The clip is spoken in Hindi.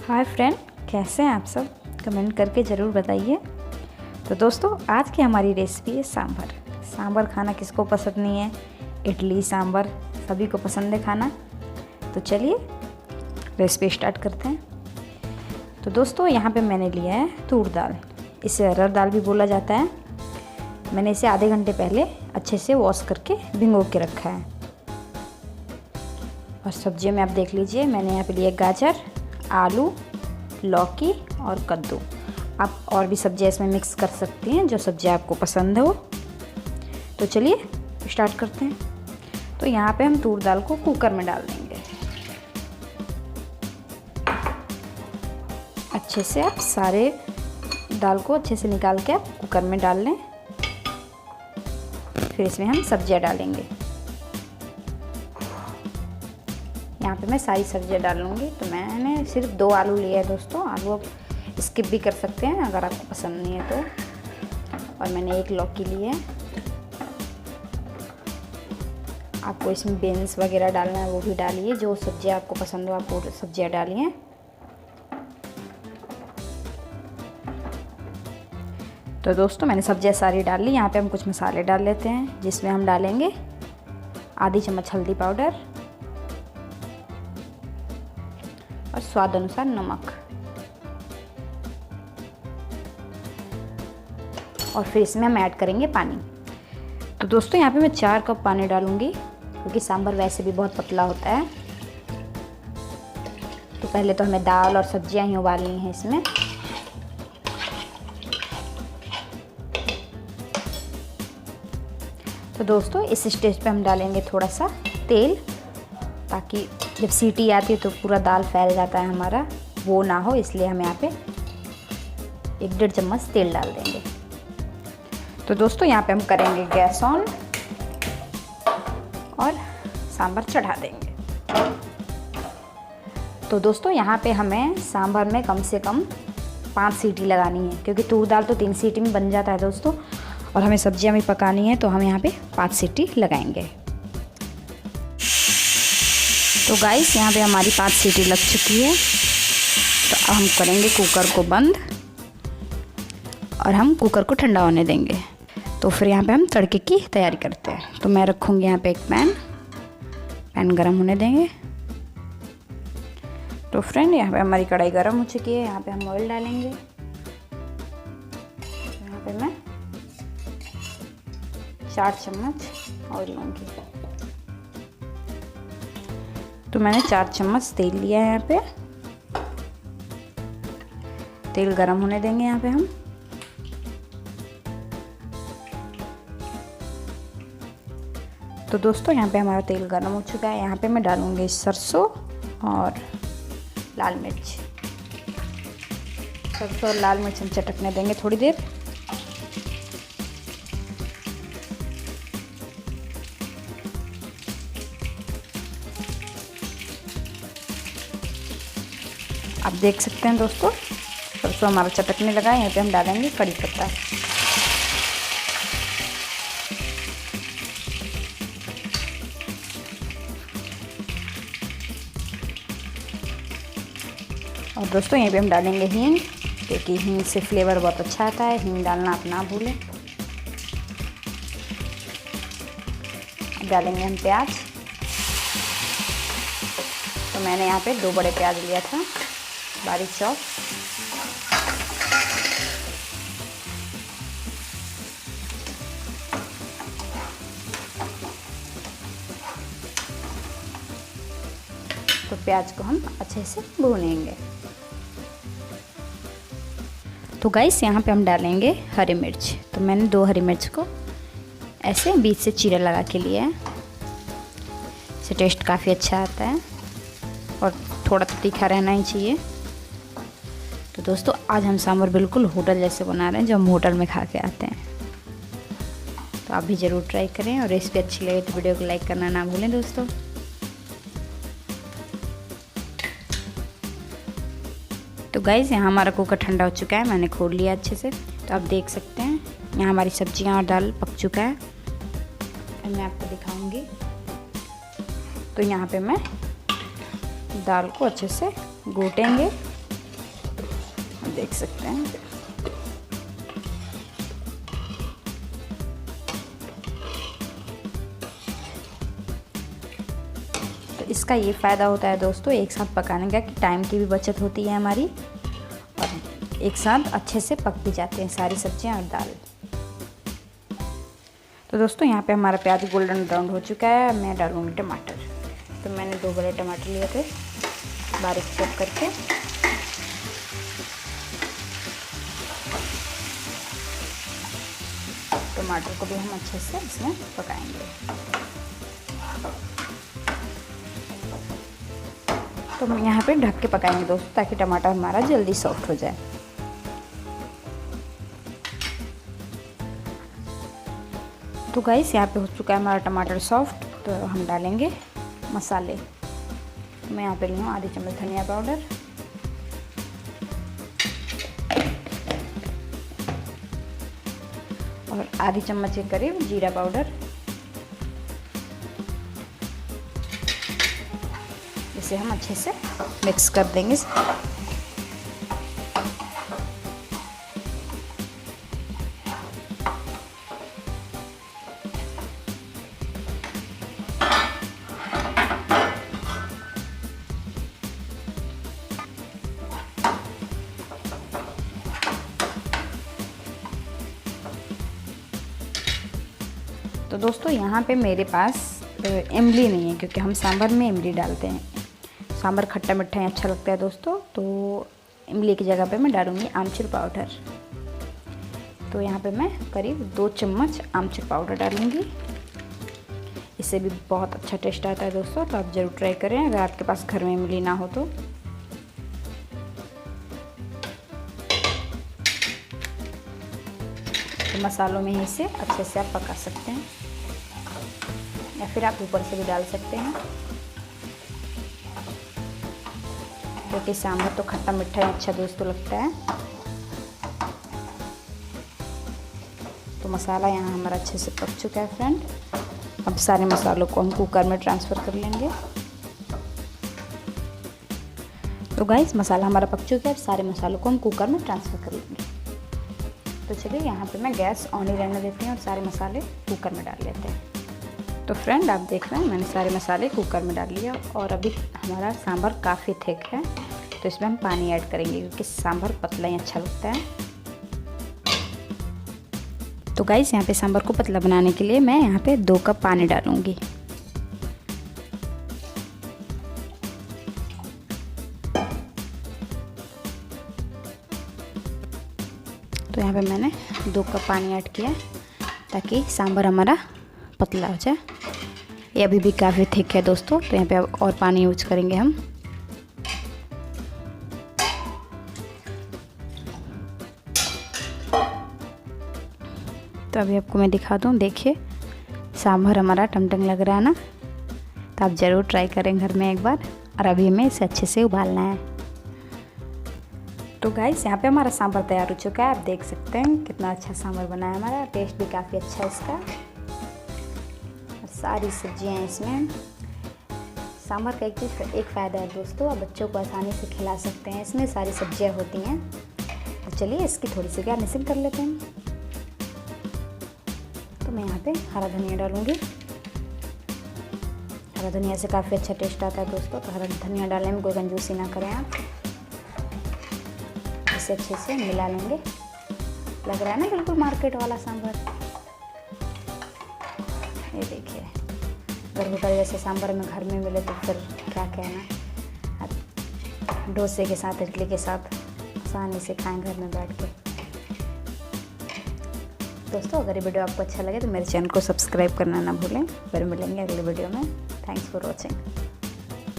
हाय फ्रेंड, कैसे हैं आप सब? कमेंट करके ज़रूर बताइए। तो दोस्तों, आज की हमारी रेसिपी है सांभर। सांभर खाना किसको पसंद नहीं है? इडली सांभर सभी को पसंद है खाना। तो चलिए रेसिपी स्टार्ट करते हैं। तो दोस्तों, यहाँ पे मैंने लिया है तूर दाल, इसे अरहर दाल भी बोला जाता है। मैंने इसे आधे घंटे पहले अच्छे से वॉश करके भिगो के रखा है। और सब्जियों में आप देख लीजिए, मैंने यहाँ पे लिया गाजर, आलू, लौकी और कद्दू। आप और भी सब्जियाँ इसमें मिक्स कर सकती हैं, जो सब्जियाँ आपको पसंद हो। तो चलिए स्टार्ट करते हैं। तो यहाँ पे हम तूर दाल को कुकर में डाल देंगे। अच्छे से आप सारे दाल को अच्छे से निकाल के आप कुकर में डाल लें। फिर इसमें हम सब्जियाँ डालेंगे। यहाँ पे मैं सारी सब्जियाँ डालूँगी। तो मैंने सिर्फ 2 आलू लिए हैं दोस्तों। आलू आप स्किप भी कर सकते हैं अगर आपको पसंद नहीं है तो। और मैंने 1 लौकी ली है। आपको इसमें बीन्स वगैरह डालना है वो भी डालिए, जो सब्जियाँ आपको पसंद हो आप वो सब्जियाँ डालिए। तो दोस्तों, मैंने सब्जियाँ सारी डाल ली। यहाँ पे हम कुछ मसाले डाल लेते हैं, जिसमें हम डालेंगे आधी चम्मच हल्दी पाउडर और स्वाद अनुसार नमक। और फिर इसमें हम ऐड करेंगे पानी। तो दोस्तों, यहाँ पे मैं 4 कप पानी डालूंगी, क्योंकि सांभर वैसे भी बहुत पतला होता है। तो पहले तो हमें दाल और सब्जियां ही उबालनी है इसमें। तो दोस्तों, इस स्टेज पे हम डालेंगे थोड़ा सा तेल, ताकि जब सीटी आती है तो पूरा दाल फैल जाता है हमारा, वो ना हो, इसलिए हम यहाँ पे 1-1.5 चम्मच तेल डाल देंगे। तो दोस्तों, यहाँ पे हम करेंगे गैस ऑन और सांभर चढ़ा देंगे। तो दोस्तों, यहाँ पे हमें सांभर में कम से कम 5 सीटी लगानी है, क्योंकि तूर दाल तो 3 सीटी में बन जाता है दोस्तों। और हमें सब्जियाँ भी पकानी है, तो हम यहाँ पे 5 सीटी लगाएंगे। तो गाइस, यहाँ पे हमारी 5 सीटी लग चुकी है। तो अब हम करेंगे कुकर को बंद और हम कुकर को ठंडा होने देंगे। तो फिर यहाँ पे हम तड़के की तैयारी करते हैं। तो मैं रखूँगी यहाँ पे एक पैन गरम होने देंगे। तो फ्रेंड, यहाँ पे हमारी कढ़ाई गरम हो चुकी है। यहाँ पे हम ऑयल डालेंगे। यहाँ पे मैं 4 चम्मच ऑयल लूँगी। तो मैंने 4 चम्मच तेल लिया है। यहाँ पे तेल गरम होने देंगे। यहाँ पे हम तो दोस्तों, यहाँ पे हमारा तेल गरम हो चुका है। यहाँ पे मैं डालूँगी सरसों और लाल मिर्च। सरसों और लाल मिर्च हम चटकने देंगे थोड़ी देर। आप देख सकते हैं दोस्तों, सरसों हमारा चटकने लगा है। यहाँ पे हम डालेंगे कड़ी पत्ता। और दोस्तों, यहाँ पे हम डालेंगे हींग, क्योंकि हींग से फ्लेवर बहुत अच्छा आता है। हींग डालना आप ना भूलें। अब डालेंगे हम प्याज। तो मैंने यहाँ पे 2 बड़े प्याज लिया था, बारीक चॉप। तो प्याज को हम अच्छे से भूनेंगे। तो गाइस, यहाँ पे हम डालेंगे हरी मिर्च। तो मैंने 2 हरी मिर्च को ऐसे बीच से चीरा लगा के लिया है। इससे टेस्ट काफ़ी अच्छा आता है और थोड़ा तो तीखा रहना ही चाहिए। तो दोस्तों, आज हम सांभर बिल्कुल होटल जैसे बना रहे हैं, जो हम होटल में खा के आते हैं। तो आप भी ज़रूर ट्राई करें, और रेसिपी अच्छी लगे तो वीडियो को लाइक करना ना भूलें दोस्तों। तो गाइस, यहाँ हमारा कुकर ठंडा हो चुका है। मैंने खोल लिया अच्छे से। तो आप देख सकते हैं, यहाँ हमारी सब्जियाँ और दाल पक चुका है। अब मैं आपको दिखाऊंगी। तो यहाँ पे मैं दाल को अच्छे से घोटेंगे देख सकते हैं। तो इसका ये फ़ायदा होता है दोस्तों एक साथ पकाने का कि टाइम की भी बचत होती है हमारी, और एक साथ अच्छे से पक भी जाते हैं सारी सब्जियां और दाल। तो दोस्तों यहाँ पे हमारा प्याज गोल्डन ब्राउन हो चुका है। मैं डालूँगी टमाटर। तो मैंने 2 बड़े टमाटर लिए थे बारीक चॉप करके। टमाटर को भी हम अच्छे से इसमें पकाएंगे। तो हम यहाँ पे ढक के पकाएंगे दोस्तों ताकि टमाटर हमारा जल्दी सॉफ्ट हो जाए। तो गाइस यहाँ पे हो चुका है हमारा टमाटर सॉफ्ट। तो हम डालेंगे मसाले। मैं यहाँ पे ली हूँ आधी चम्मच धनिया पाउडर, और आधी चम्मच के करीब जीरा पाउडर। इसे हम अच्छे से मिक्स कर देंगे। तो दोस्तों यहाँ पे मेरे पास इमली नहीं है क्योंकि हम सांभर में इमली डालते हैं। सांभर खट्टा मीठा ही अच्छा लगता है दोस्तों। तो इमली की जगह पे मैं डालूँगी आमचूर पाउडर। तो यहाँ पे मैं करीब 2 चम्मच आमचूर पाउडर डालूँगी। इससे भी बहुत अच्छा टेस्ट आता है दोस्तों। तो आप ज़रूर ट्राई करें अगर आपके पास घर में इमली ना हो तो। मसालों में ही इसे अच्छे से आप पका सकते हैं, या फिर आप ऊपर से भी डाल सकते हैं क्योंकि सांभर तो खट्टा मीठा ही अच्छा दोस्तों लगता है। तो मसाला यहाँ हमारा अच्छे से पक चुका है फ्रेंड। अब सारे मसालों को हम कुकर में ट्रांसफ़र कर लेंगे। तो गाइस मसाला हमारा पक चुका है। अब सारे मसालों को हम कुकर में ट्रांसफ़र कर लेंगे। तो चलिए यहाँ पे मैं गैस ऑन ही रहने देती हूँ और सारे मसाले कुकर में डाल लेते हैं। तो फ्रेंड आप देख रहे हैं मैंने सारे मसाले कुकर में डाल लिया, और अभी हमारा सांभर काफ़ी थिक है तो इसमें हम पानी ऐड करेंगे क्योंकि सांभर पतला ही अच्छा लगता है। तो गाइस यहाँ पे सांभर को पतला बनाने के लिए मैं यहाँ पे 2 कप पानी डालूँगी। तो यहाँ पे मैंने 2 कप पानी ऐड किया ताकि सांभर हमारा पतला हो जाए। ये अभी भी काफ़ी थिक है दोस्तों। तो यहाँ पे अब और पानी यूज करेंगे हम। तो अभी आपको मैं दिखा दूँ, देखिए सांभर हमारा टमटम लग रहा है ना। तो आप ज़रूर ट्राई करें घर में एक बार। और अभी हमें इसे अच्छे से उबालना है। तो गाइस यहाँ पे हमारा सांभर तैयार हो चुका है। आप देख सकते हैं कितना अच्छा सांभर बना है हमारा। टेस्ट भी काफ़ी अच्छा है इसका। और सारी सब्जियाँ हैं इसमें। सांभर का एक फ़ायदा है दोस्तों, आप बच्चों को आसानी से खिला सकते हैं। इसमें सारी सब्जियाँ होती हैं। तो चलिए इसकी थोड़ी सी गार्निशिंग कर लेते हैं। तो मैं यहाँ पे हरा धनिया डालूँगी। हरा धनिया से काफ़ी अच्छा टेस्ट आता है दोस्तों। तो हरा धनिया डालने में कोई कंजूसी ना करें आप। इसे अच्छे से मिला लेंगे। लग रहा है ना बिल्कुल मार्केट वाला सांभर। ये देखिए, अगर होटल जैसे सांभर में घर में मिले तो फिर क्या कहना। डोसे के साथ, इडली के साथ आसानी से खाएं घर में बैठ के। दोस्तों अगर ये वीडियो आपको अच्छा लगे तो मेरे चैनल को सब्सक्राइब करना ना भूलें। फिर मिलेंगे अगले वीडियो में। Thanks for watching.